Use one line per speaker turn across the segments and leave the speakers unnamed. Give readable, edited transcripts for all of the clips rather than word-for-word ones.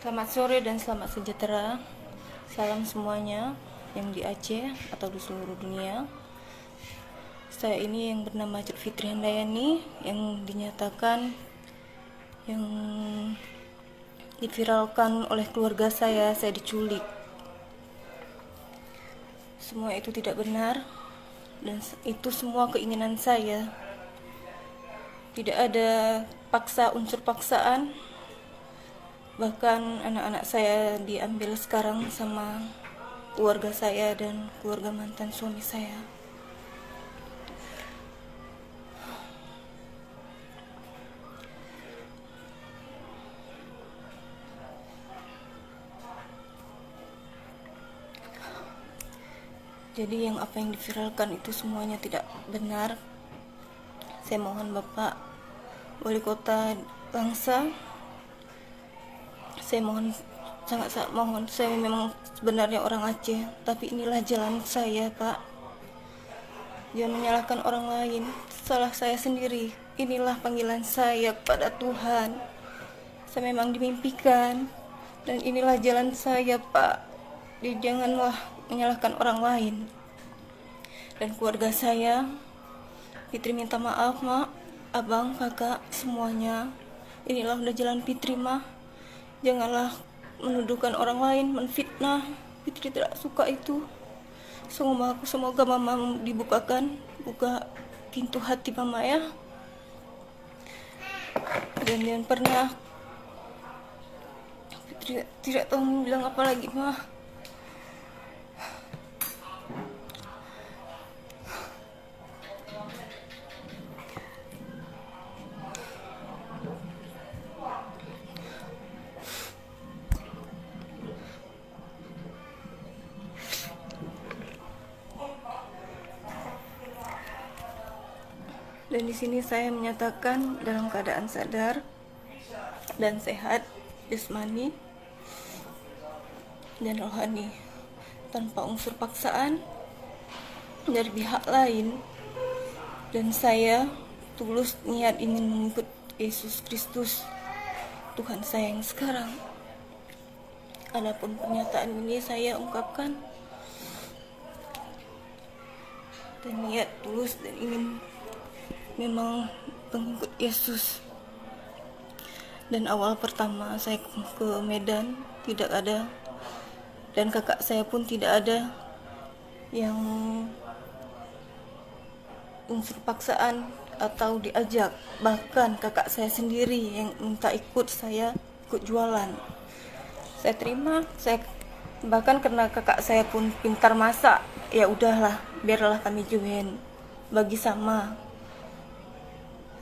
Selamat sore dan selamat sejahtera. Salam semuanya yang di Aceh atau di seluruh dunia. Saya ini yang bernama Cut Fitri Handayani yang dinyatakan yang diviralkan oleh keluarga saya diculik. Semua itu tidak benar dan itu semua keinginan saya. Tidak ada unsur paksaan. Bahkan anak-anak saya diambil sekarang sama keluarga saya dan keluarga mantan suami saya. Jadi apa yang diviralkan itu semuanya tidak benar. Saya mohon Bapak Wali Kota Bangsa, saya mohon, sangat mohon, saya memang sebenarnya orang Aceh, tapi inilah jalan saya, Pak. Jangan menyalahkan orang lain, salah saya sendiri. Inilah panggilan saya kepada Tuhan. Saya memang dimimpikan, dan inilah jalan saya, Pak. Jadi janganlah menyalahkan orang lain. Dan keluarga saya, Fitri minta maaf, Mak, Abang, Kakak, semuanya. Inilah udah jalan Fitri, Mah. Janganlah menuduhkan orang lain, menfitnah. Fitri tidak suka itu. Semoga Mama buka pintu hati Mama ya. Dan jangan pernah, Fitri tidak tahu bilang apa lagi, Mah. Dan di sini saya menyatakan dalam keadaan sadar dan sehat jasmani dan rohani, tanpa unsur paksaan dari pihak lain. Dan saya tulus niat ingin mengikut Yesus Kristus, Tuhan saya yang sekarang. Adapun pernyataan ini saya ungkapkan dan niat tulus dan ingin memang pengikut Yesus. Dan awal pertama saya ke Medan tidak ada, dan kakak saya pun tidak ada yang unsur paksaan atau diajak. Bahkan kakak saya sendiri yang minta ikut jualan. Saya terima, bahkan karena kakak saya pun pintar masak, ya udahlah, biarlah kami join, bagi sama.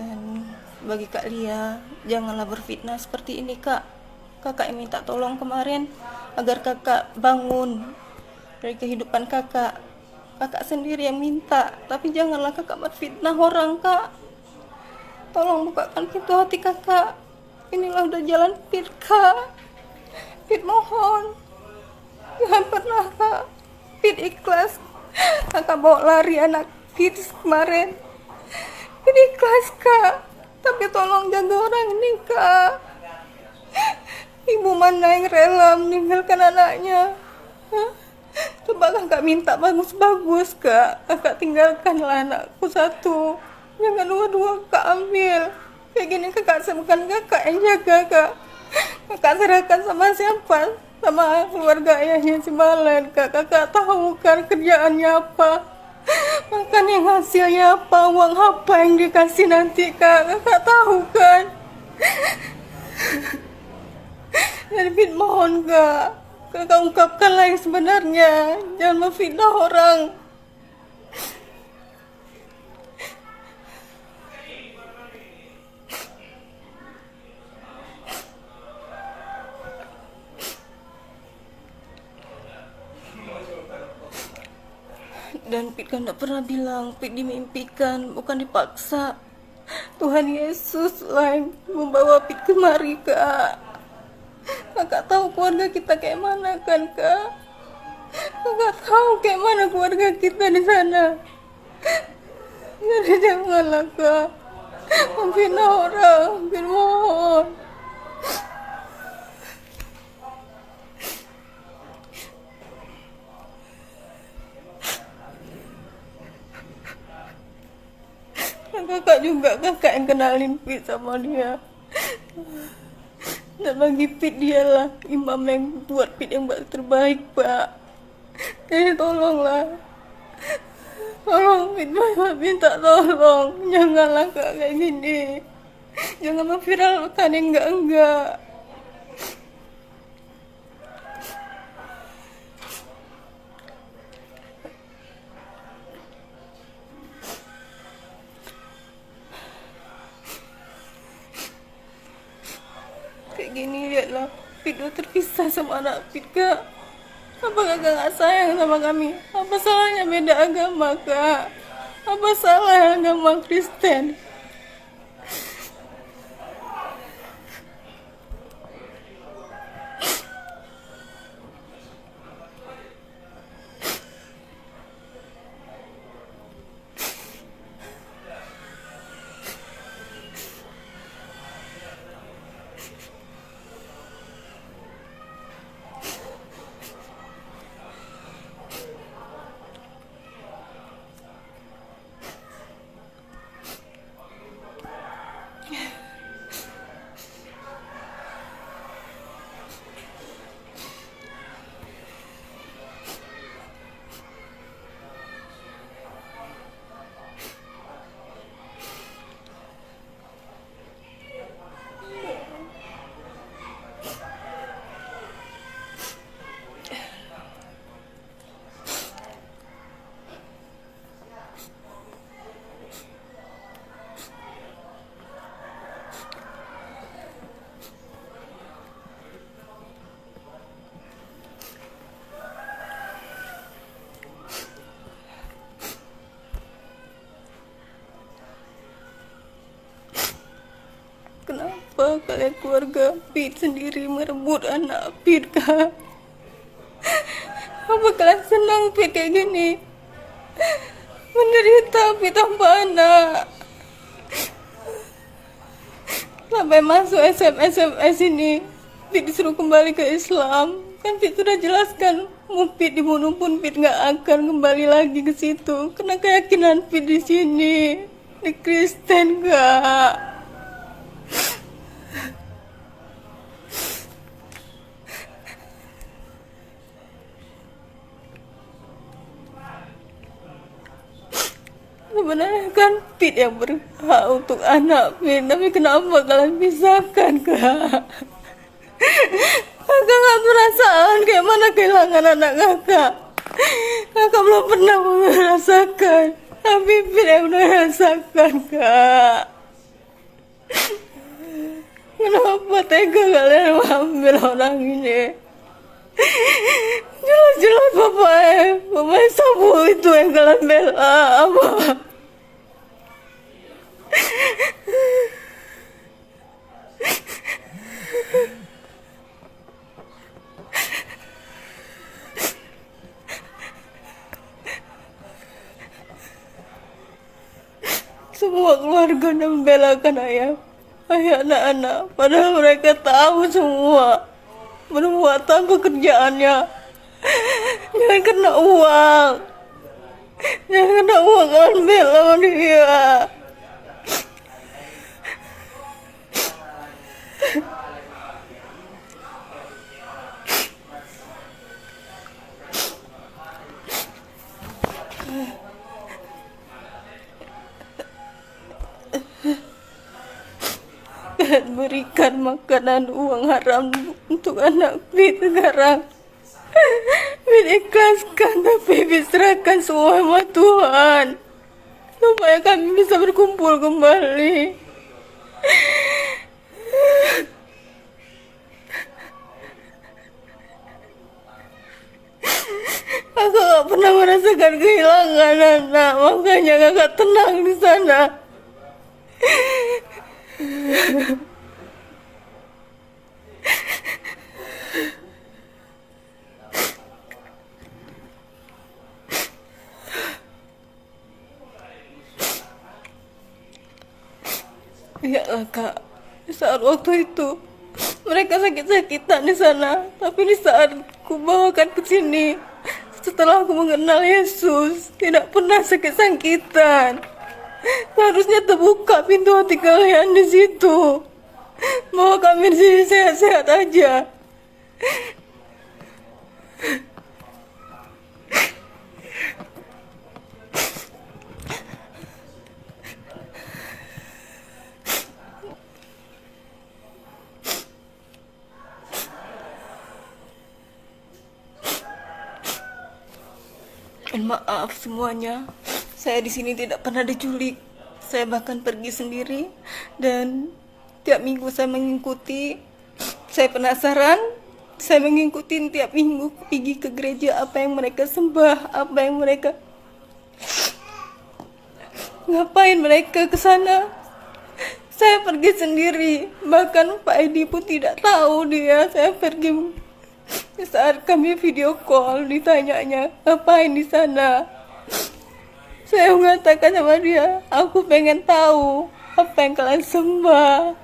Dan bagi Kak Lia, janganlah berfitnah seperti ini, Kak. Kakak yang minta tolong kemarin agar kakak bangun dari kehidupan kakak. Kakak sendiri yang minta, tapi janganlah kakak berfitnah orang, Kak. Tolong bukakan pintu hati kakak. Inilah udah jalan Pit, Kak. Pit mohon, jangan pernah, Kak. Pit ikhlas. Kakak bawa lari anak Pit kemarin. Ini ikhlas, Kak, tapi tolong jaga orang ini, Kak. Ibu mana yang rela meninggalkan anaknya? Coba kakak minta bagus-bagus, Kak. Kakak tinggalkanlah anakku satu, jangan dua-dua Kak ambil. Kayak gini kakak bukan kakak yang jaga, Kak. Kakak serahkan sama siapa? Sama keluarga ayahnya si Balen, Kak. Kakak tahu kan kerjaannya apa, makan yang hasilnya apa, uang apa yang dikasih nanti, Kak. Kakak tahu kan. Jadi Fit mohon, Kak, kakak ungkapkanlah yang sebenarnya, jangan memfitnah orang. Dan Pit kan tidak pernah bilang, Pit dimimpikan, bukan dipaksa. Tuhan Yesus lah yang membawa Pit kemari, Kak. Kakak tahu keluarga kita kayak mana kan, Kak. Kakak tahu kayak mana keluarga kita di sana. Jadi janganlah, Kak, memfitnah orang. Pit mohon. juga kakak yang kenalin Fit sama dia. Dan bagi Fit dialah imam yang buat Fit yang terbaik, Pak. Jadi tolonglah. Tolong Fit, Bapak minta tolong. Janganlah Kak kayak gini. Jangan memviralkan yang enggak-enggak. Kayak gini lihatlah, Fit udah terpisah sama anak Fit, Kak. Apa kakak gak sayang sama kami? Apa salahnya beda agama, Kak? Apa salah agama Kristen? Kenapa kalian keluarga Fit sendiri merebut anak Fit, Kak? Apa kalian senang Fit kayak gini? Menderita Fit tanpa anak. Sampai masuk SMS ini, Fit disuruh kembali ke Islam. Kan Fit sudah jelaskan, mau Fit dibunuh pun Fit nggak akan kembali lagi ke situ. Karena keyakinan Fit di sini, di Kristen, Kak. Sebenarnya kan Fit yang berhak untuk anak Fit, tapi kenapa kalian pisahkan, Kak? Kakak gak perasaan kayak mana kehilangan anak kakak. Kakak belum pernah merasakan, tapi Fit yang merasakan, Kak. Kenapa tega kalian mengambil orang ini? Jelas-jelas Bapak Sabu itu yang kalian bela, apa? Semua keluarga membelakan ayah anak-anak, padahal mereka tahu semua perbuatan pekerjaannya. Jangan kena uang, kalian bela dia. Berikan makanan uang haram untuk anak Fit sekarang. Fit ikhlaskan, tapi Fit serahkan semua sama Tuhan supaya kami bisa berkumpul kembali. Kakak gak pernah merasakan kehilangan anak, makanya kakak tenang di sana. Iyalah Kak, di saat waktu itu mereka sakit-sakitan di sana, tapi di saat ku bawakan ke sini, setelah aku mengenal Yesus, tidak pernah sakit-sakitan. Seharusnya terbuka pintu hati kalian di situ. Bahwa kami di sini sehat-sehat aja. Dan maaf semuanya, saya di sini tidak pernah diculik. Saya bahkan pergi sendiri dan tiap minggu saya mengikuti. Saya penasaran, saya mengikuti tiap minggu pergi ke gereja apa yang mereka sembah, apa yang mereka ngapain mereka ke sana. Saya pergi sendiri, bahkan Pak Edi pun tidak tahu dia saya pergi. Saat kami video call ditanyanya ngapain di sana, saya mengatakan sama dia, aku pengen tahu apa yang kalian sembah.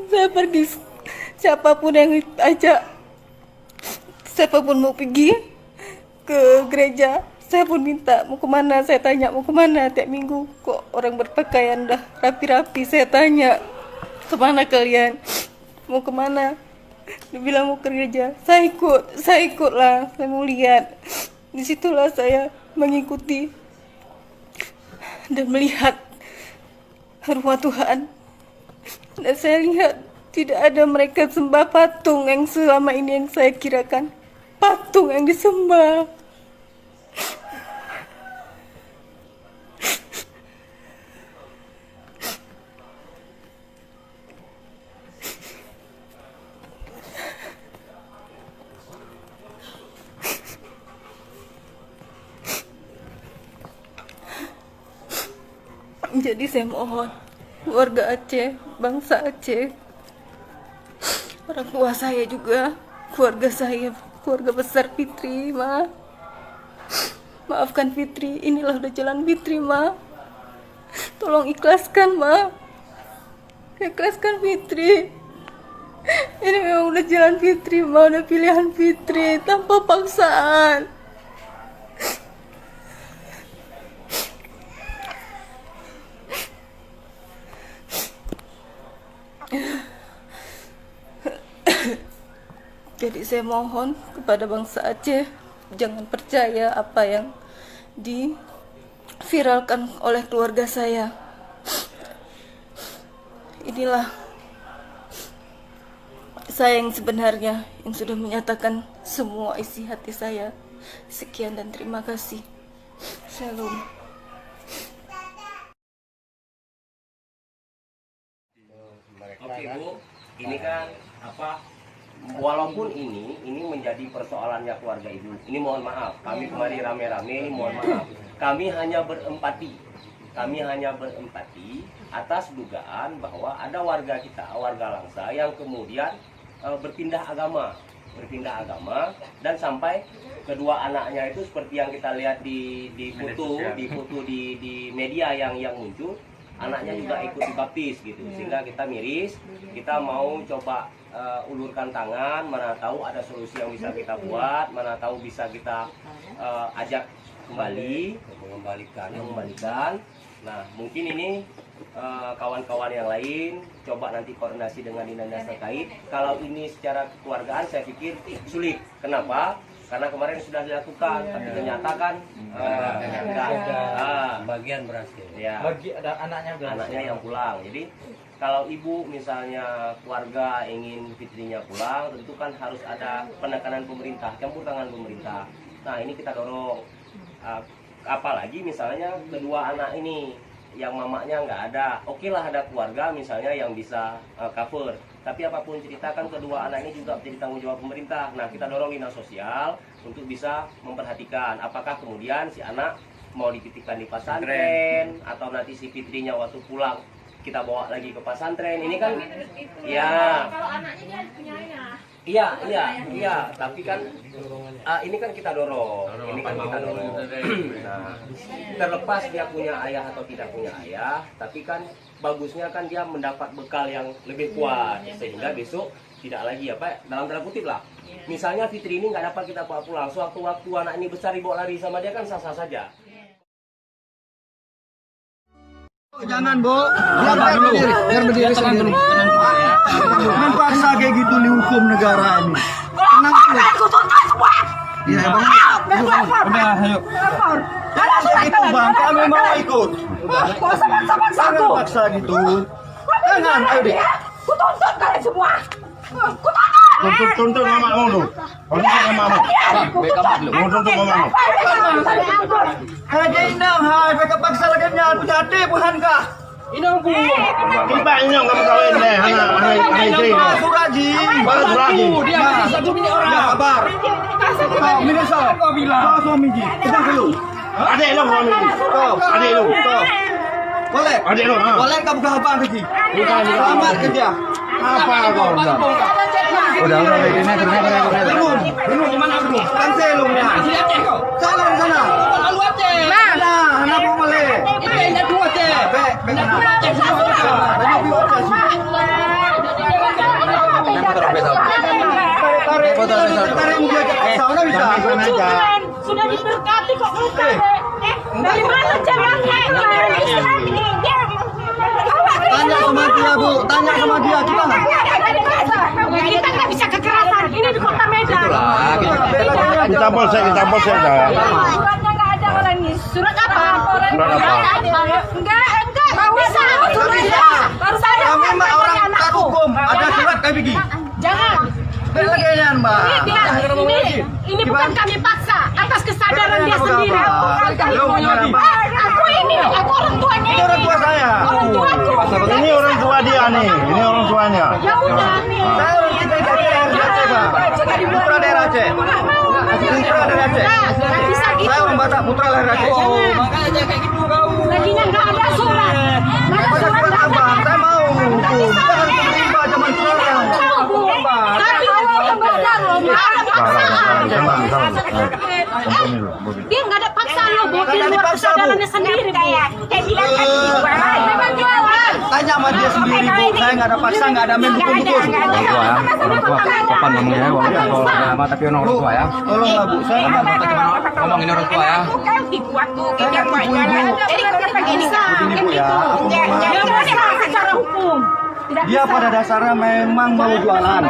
Saya pergi, siapapun yang ajak, siapapun mau pergi ke gereja, saya pun minta mau kemana, saya tanya mau kemana tiap minggu. Kok orang berpakaian dah rapi-rapi, saya tanya kemana kalian, mau kemana. Dia bilang mau ke gereja, saya ikutlah, saya mau lihat. Disitulah saya mengikuti dan melihat rumah Tuhan. Dan saya lihat tidak ada mereka sembah patung yang selama ini yang saya kirakan patung yang disembah. Jadi saya mohon warga Aceh, bangsa Aceh, orang tua saya juga, keluarga saya, keluarga besar Fitri, maafkan Fitri, inilah udah jalan Fitri, tolong ikhlaskan, ikhlaskan Fitri. Ini memang udah jalan Fitri, udah pilihan Fitri tanpa paksaan. Jadi saya mohon kepada bangsa Aceh, jangan percaya apa yang diviralkan oleh keluarga saya. Inilah saya yang sebenarnya, yang sudah menyatakan semua isi hati saya. Sekian dan terima kasih. Shalom.
Oke Bu, ini kan walaupun ini menjadi persoalannya keluarga Ibu. Ini mohon maaf, kami kemarin rame-rame, ini mohon maaf. Kami hanya berempati atas dugaan bahwa ada warga kita, warga Langsa yang kemudian berpindah agama dan sampai kedua anaknya itu seperti yang kita lihat di foto di media yang muncul. Anaknya juga ikut dibaptis gitu, sehingga kita miris, kita mau coba ulurkan tangan, mana tahu ada solusi yang bisa kita buat, mana tahu bisa kita ajak kembali, mengembalikan. Nah, mungkin ini kawan-kawan yang lain coba nanti koordinasi dengan dinas terkait. Kalau ini secara kekeluargaan saya pikir sulit. Kenapa? Karena kemarin sudah dilakukan, tapi ternyata kan
bagian berhasil.
Ya,
Ada anaknya
yang pulang. Jadi kalau ibu misalnya keluarga ingin fitrinya pulang, tentu kan harus ada penekanan pemerintah, campur tangan pemerintah. Nah ini kita dorong. Apalagi misalnya kedua anak ini yang mamanya nggak ada, oke lah ada keluarga misalnya yang bisa cover. Tapi apapun ceritakan kedua anak ini juga menjadi tanggung jawab pemerintah. Nah kita dorong dinas sosial untuk bisa memperhatikan apakah kemudian si anak mau dititipkan di pesantren atau nanti si fitrinya waktu pulang kita bawa lagi ke pesantren. Ini kan ya
kalau anaknya dia punya ayah.
Iya, tapi kan ini kan kita dorong. Nah, terlepas dia punya ayah atau tidak punya ayah, tapi kan bagusnya kan dia mendapat bekal yang lebih kuat sehingga besok tidak lagi dalam tanda kutip lah. Misalnya Fitri ini nggak dapat kita bawa pulang, sewaktu-waktu anak ini besar dibawa lari sama dia kan sah-sah saja.
Jangan, Bu. Biar berdiri sendiri. Jangan paksa kayak gitu dihukum negara ini. Tenang dulu.
Aku tuntut semua.
Iya, Bang. Udah, ayo. Jangan gitu, Bang. Kami mau ikut.
Kau paksa-paksa aku.
Jangan paksa gitu. Jangan, ayo deh.
Ku tuntut kalian semua. Ku tuntut.
Tuntut mamamu lu. Tuntut mamamu. Mau tuntut mamamu. Haji Inang, hai, mereka paksa lagi aku jadi bukan kah? Inang bu. Tiba Inang kamu kawin deh, anak istri. Suraji. Suraji. Dia satu minit orang. Ya kabar. Minit so. Kau bilang. Kau suami ji. Kita dulu. Adik lu suami ji. Kau. Adik lu. Kau. Boleh. Adik lu. Boleh kau buka apa lagi? Selamat kerja. Apa kau? Udah ini Benun di mana Benun? Kan selungnya. Sana sana. Lalu aja. Mana? Anak mau boleh. Ini dua aja. Benar.
Sudah diberkati kok bukan. Dari mana caranya?
Tanya sama dia, Bu. Tanya sama dia gimana?
Kita nggak bisa kekerasan. Ini di kota Medan.
Kita polsek dah.
Suratnya nggak ada orang ini. Surat apa?
Surat apa?
Enggak bisa. Suratnya. Baru saya
Kami mah orang tak hukum. Ada surat kayak begini.
Jangan.
Belakangan, Mbak.
Ini bukan kami paksa atas kesadaran dia sendiri. Aku orang tuanya.
Ini orang tua saya.
Orang tuaku.
Ini orang tua dia nih. Ini orang tuanya.
Ya udah.
Saya orang kita dari Aceh, Pak. Putra daerah Aceh. Putra dari Aceh.
Nggak bisa gitu.
Saya orang Batak, putra dari Aceh.
Makanya kayak gitu kau. Laginya nggak ada surat. Nggak ada
Pada
surat.
surat apa? Saya mau hukum. Jangan terima zaman sekarang.
Tapi orang belajar loh. Nggak ada paksaan. Dia nggak ada paksaan loh. Dia
Nggak ada
luar
dipaksa, Bu.
kesadarannya sendiri. Kayak bilang tadi.
Tanya sama dia sendiri, Bu. Saya nggak ada paksa, nggak ada main hukum-hukum.
Kapan ngomongnya orang tapi orang tua ya.
Tolonglah, Bu. Saya nggak mau
Ngomong ini orang tua ya.
Jadi begini.
begini, Bu, ya. Aku mau maaf.
Secara hukum.
Dia pada dasarnya memang mau jualan.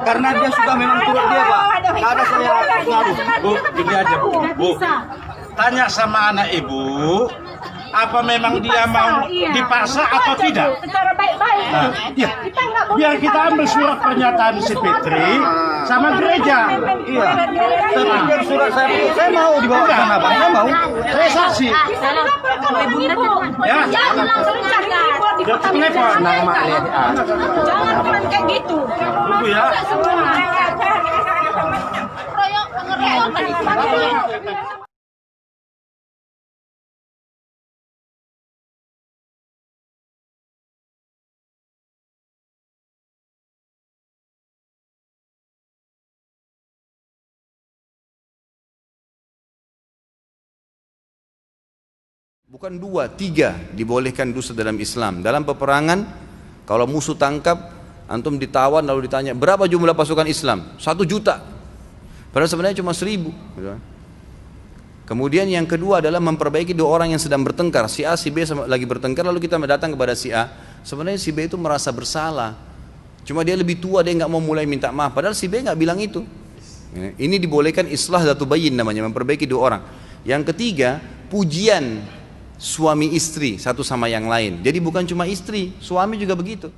Karena dia sudah memang turut dia, Pak. Nggak ada saya ngaruh.
Bu, gini aja Bu. Bu, tanya sama anak ibu, apa memang dia mau dipaksa atau tidak?
Secara baik-baik.
Nah, iya. Biar kita ambil surat pernyataan si Fitri sama gereja.
Iya. Tapi biar surat saya mau dibawa ke sana, Pak. Saya mau.
Saya saksi. Ya.
Jangan langsung cari impor di kota
Telepon.
Medan. Jangan kayak gitu.
Bu ya.
Royok, ngeroyok tadi.
Bukan 2, 3 dibolehkan dusta dalam Islam. Dalam peperangan, kalau musuh tangkap, antum ditawan lalu ditanya, berapa jumlah pasukan Islam? 1 juta. Padahal sebenarnya cuma 1000. Kemudian yang kedua adalah memperbaiki 2 orang yang sedang bertengkar. Si A, si B lagi bertengkar, lalu kita datang kepada si A. Sebenarnya si B itu merasa bersalah. Cuma dia lebih tua, dia nggak mau mulai minta maaf. Padahal si B nggak bilang itu. Ini dibolehkan islah dzatu bayyin namanya, memperbaiki 2 orang. Yang ketiga, pujian suami istri satu sama yang lain. Jadi bukan cuma istri, suami juga begitu.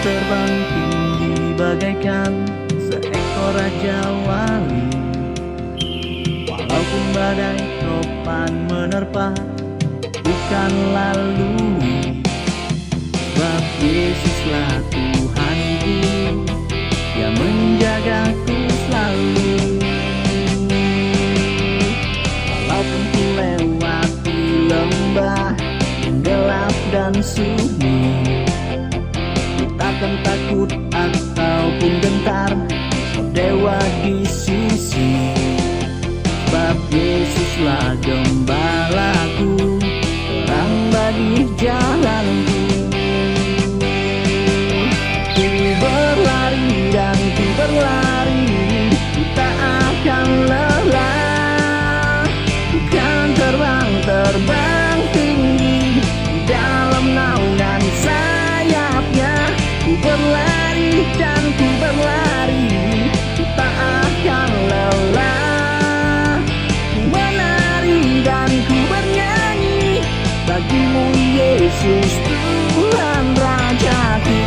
Terbang tinggi bagaikan seekor raja wali. Walaupun badai topan menerpa, akan lalui. Sebab Yesuslah Tuhanku, Dia menjagaku selalu. Walaupun ku lewati lembah yang gelap dan sunyi, ku takkan takut ataupun gentar, sebab Dewa di sisi. Sebab Yesuslah gembalaku, terang bagi jalanku. Ku berlari dan ku berlari, ku tak akan lelah. Ku kan terbang tinggi di dalam naungan sayapnya. Ku berlari dan ku berlari, ku tak akan lelah. Ku menari dan ku bernyanyi bagimu Yesus Tuhan Rajaku.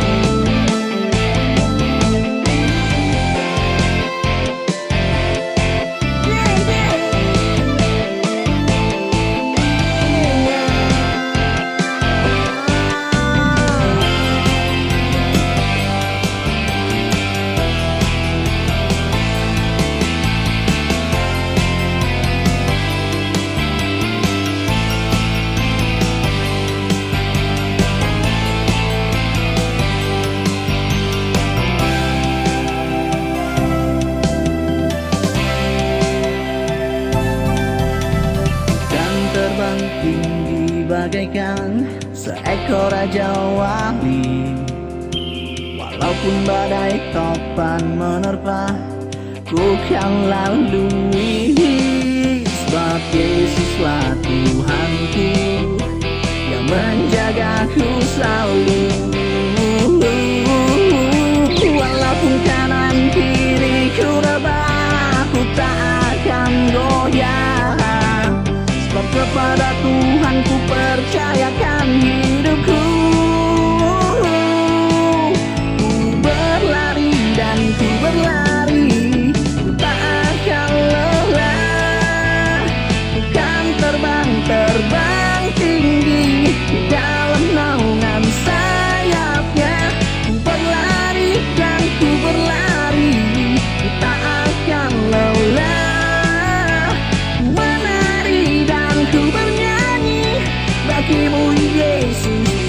Terbang tinggi bagaikan seekor raja wali. Walaupun badai topan menerpa, ku kan lalui. Sebab Yesuslah Tuhanku, yang menjagaku selalu. Walaupun kanan kiriku rebah, ku tak akan goyah. Sebab kepada Tuhan ku percayakan hidupku. Ku berlari dan ku berlari, ku tak akan lelah. Ku kan terbang tinggi di dalam naungan sayapnya. Ku berlari dan ku berlari, ku tak akan lelah. Ku bernyanyi bagimu Yesus